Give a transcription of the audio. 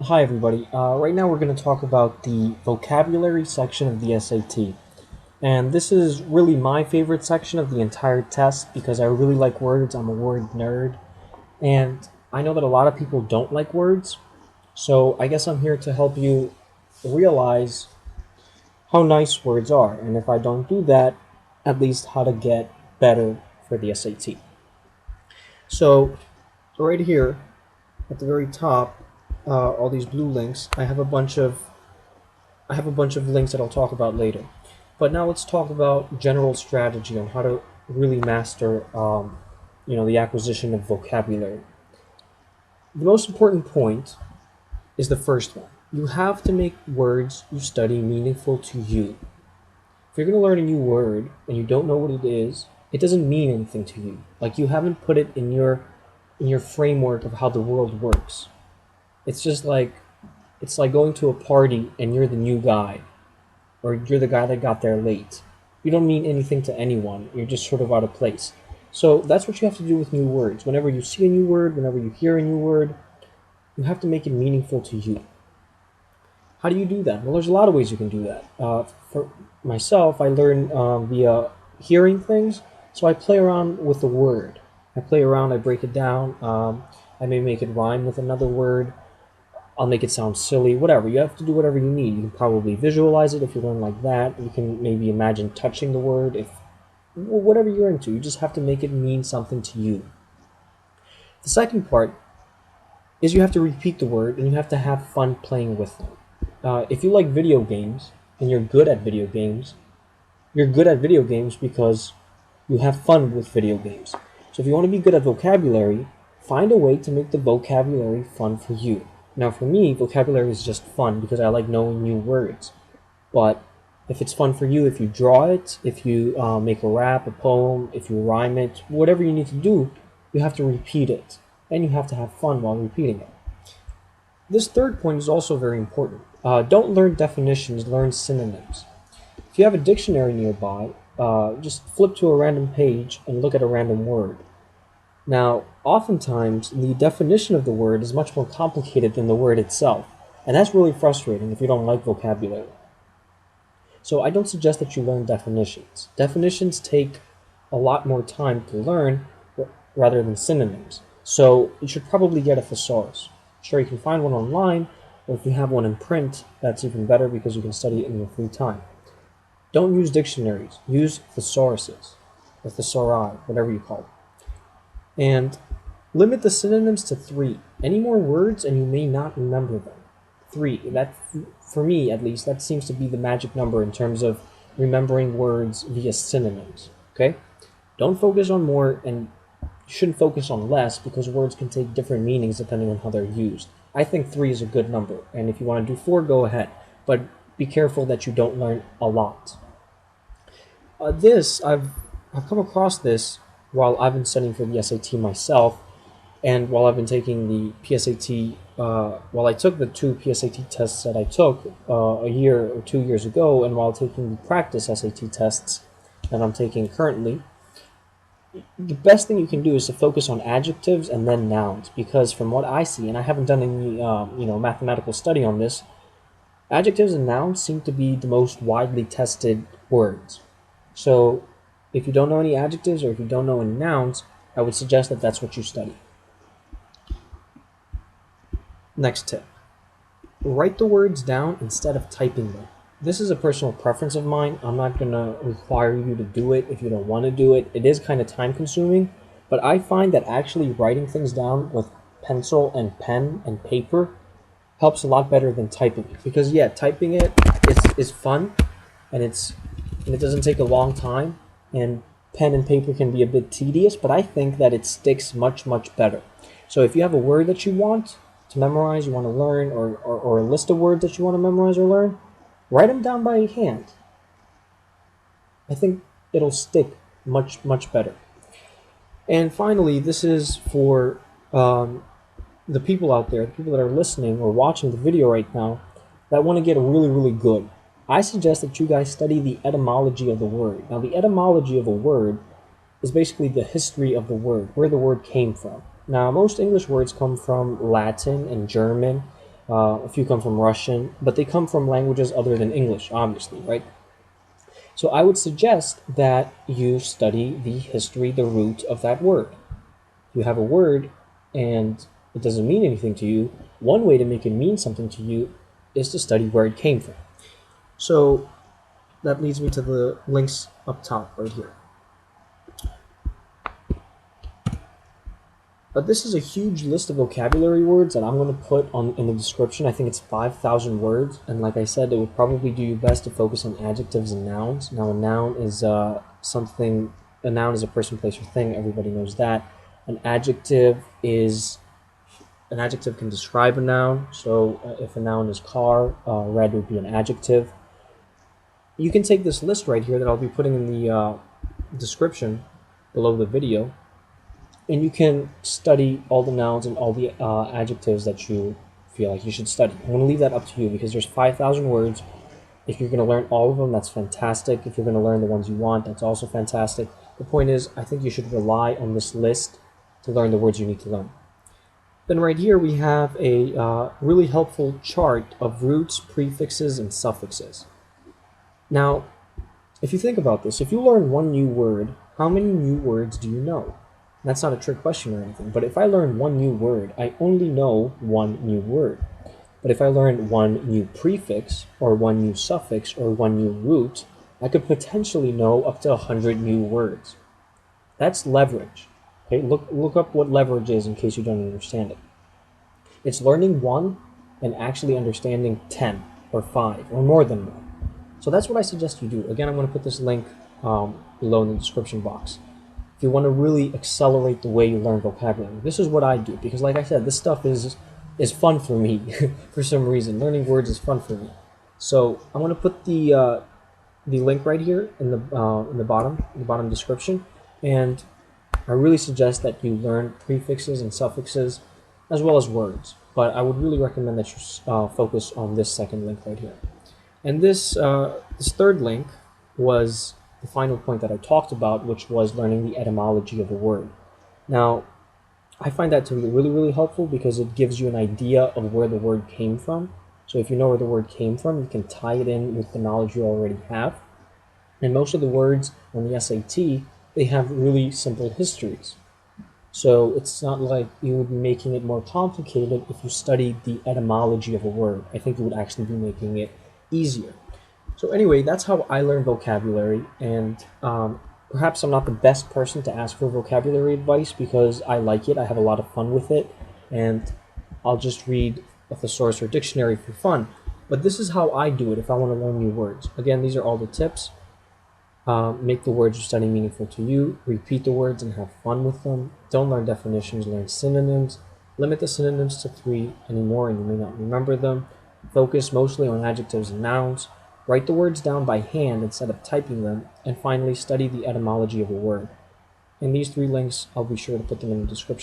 Hi everybody. Right now we're going to talk about the vocabulary section of the SAT. And this is really my favorite section of the entire test because I really like words. I'm a word nerd. And I know that a lot of people don't like words. So I guess I'm here to help you realize how nice words are. And if I don't do that, at least how to get better for the SAT. So right here at the very top, all these blue links, I have a bunch of links that I'll talk about later. But now let's talk about general strategy on how to really master, the acquisition of vocabulary. The most important point is the first one. You have to make words you study meaningful to you. If you're going to learn a new word and you don't know what it is, it doesn't mean anything to you. Like you haven't put it in your framework of how the world works. It's just like it's like going to a party and you're the new guy or you're the guy that got there late. You don't mean anything to anyone. You're just sort of out of place. So that's what you have to do with new words. Whenever you see a new word, whenever you hear a new word, you have to make it meaningful to you. How do you do that? Well, there's a lot of ways you can do that. For myself, I learn via hearing things. So I play around with the word. I play around, I break it down. I may make it rhyme with another word. I'll make it sound silly, whatever. You have to do whatever you need. You can probably visualize it if you learn like that. You can maybe imagine touching the word, if whatever you're into. You just have to make it mean something to you. The second part is you have to repeat the word and you have to have fun playing with them. If you like video games and you're good at video games, you're good at video games because you have fun with video games. So if you want to be good at vocabulary, find a way to make the vocabulary fun for you. Now for me, vocabulary is just fun because I like knowing new words. But if it's fun for you, if you draw it, if you make a rap, a poem, if you rhyme it, whatever you need to do, you have to repeat it. And you have to have fun while repeating it. This third point is also very important. Don't learn definitions, learn synonyms. If you have a dictionary nearby, just flip to a random page and look at a random word. Now, oftentimes, the definition of the word is much more complicated than the word itself, and that's really frustrating if you don't like vocabulary. So I don't suggest that you learn definitions. Definitions take a lot more time to learn rather than synonyms. So you should probably get a thesaurus. Sure, you can find one online, or if you have one in print, that's even better because you can study it in your free time. Don't use dictionaries. Use thesauruses, or thesauri, whatever you call it. And limit the synonyms to 3. Any more words and you may not remember them. 3. That, for me at least, that seems to be the magic number in terms of remembering words via synonyms. Okay? Don't focus on more and you shouldn't focus on less because words can take different meanings depending on how they're used. I think 3 is a good number, and if you want to do 4, go ahead. But be careful that you don't learn a lot. I've come across this while I've been studying for the SAT myself, and while I've been taking the PSAT, while I took the 2 PSAT tests that I took a year or 2 years ago, and while taking the practice SAT tests that I'm taking currently, the best thing you can do is to focus on adjectives and then nouns, because from what I see, and I haven't done any mathematical study on this, adjectives and nouns seem to be the most widely tested words. So if you don't know any adjectives or if you don't know any nouns, I would suggest that that's what you study. Next tip. Write the words down instead of typing them. This is a personal preference of mine. I'm not going to require you to do it if you don't want to do it. It is kind of time consuming, but I find that actually writing things down with pencil and pen and paper helps a lot better than typing it. Because yeah, typing it is fun and it doesn't take a long time, and pen and paper can be a bit tedious, but I think that it sticks much, much better. So if you have a word that you want to memorize, you want to learn, or a list of words that you want to memorize or learn, write them down by hand. I think it'll stick much, much better. And finally, this is for the people out there, the people that are listening or watching the video right now, that want to get really, really good. I suggest that you guys study the etymology of the word. Now, the etymology of a word is basically the history of the word, where the word came from. Now, most English words come from Latin and German, A few come from Russian, but they come from languages other than English, obviously, right? So I would suggest that you study the history, the root of that word. If you have a word and it doesn't mean anything to you, one way to make it mean something to you is to study where it came from. So that leads me to the links up top right here. But this is a huge list of vocabulary words that I'm going to put in the description. I think it's 5,000 words, and like I said, it would probably do you best to focus on adjectives and nouns. Now, a noun is a noun is a person, place, or thing. Everybody knows that. An adjective can describe a noun. So if a noun is car, red would be an adjective. You can take this list right here that I'll be putting in the description below the video, and you can study all the nouns and all the adjectives that you feel like you should study. I'm going to leave that up to you because there's 5,000 words. If you're going to learn all of them, that's fantastic. If you're going to learn the ones you want, that's also fantastic. The point is, I think you should rely on this list to learn the words you need to learn. Then right here we have a really helpful chart of roots, prefixes, and suffixes. Now, if you think about this, if you learn one new word, how many new words do you know? That's not a trick question or anything, but if I learn one new word, I only know one new word. But if I learn one new prefix, or one new suffix, or one new root, I could potentially know up to 100 new words. That's leverage. Okay, look up what leverage is in case you don't understand it. It's learning one and actually understanding 10 or 5 or more than one. So that's what I suggest you do. Again, I'm going to put this link below in the description box. If you want to really accelerate the way you learn vocabulary, this is what I do, because like I said, this stuff is fun for me. For some reason, learning words is fun for me. So I'm going to put the link right here in the bottom description, and I really suggest that you learn prefixes and suffixes as well as words. But I would really recommend that you focus on this second link right here. And this third link was the final point that I talked about, which was learning the etymology of a word. Now, I find that to be really, really helpful because it gives you an idea of where the word came from. So if you know where the word came from, you can tie it in with the knowledge you already have. And most of the words on the SAT, they have really simple histories. So it's not like you would be making it more complicated if you studied the etymology of a word. I think you would actually be making it easier. So anyway, that's how I learn vocabulary, and perhaps I'm not the best person to ask for vocabulary advice because I like it, I have a lot of fun with it, and I'll just read a thesaurus or dictionary for fun. But this is how I do it if I want to learn new words. Again, these are all the tips. Make the words you're studying meaningful to you, repeat the words and have fun with them. Don't learn definitions, learn synonyms. Limit the synonyms to 3 anymore and you may not remember them. Focus mostly on adjectives and nouns. Write the words down by hand instead of typing them, and finally study the etymology of a word. And these 3 links, I'll be sure to put them in the description.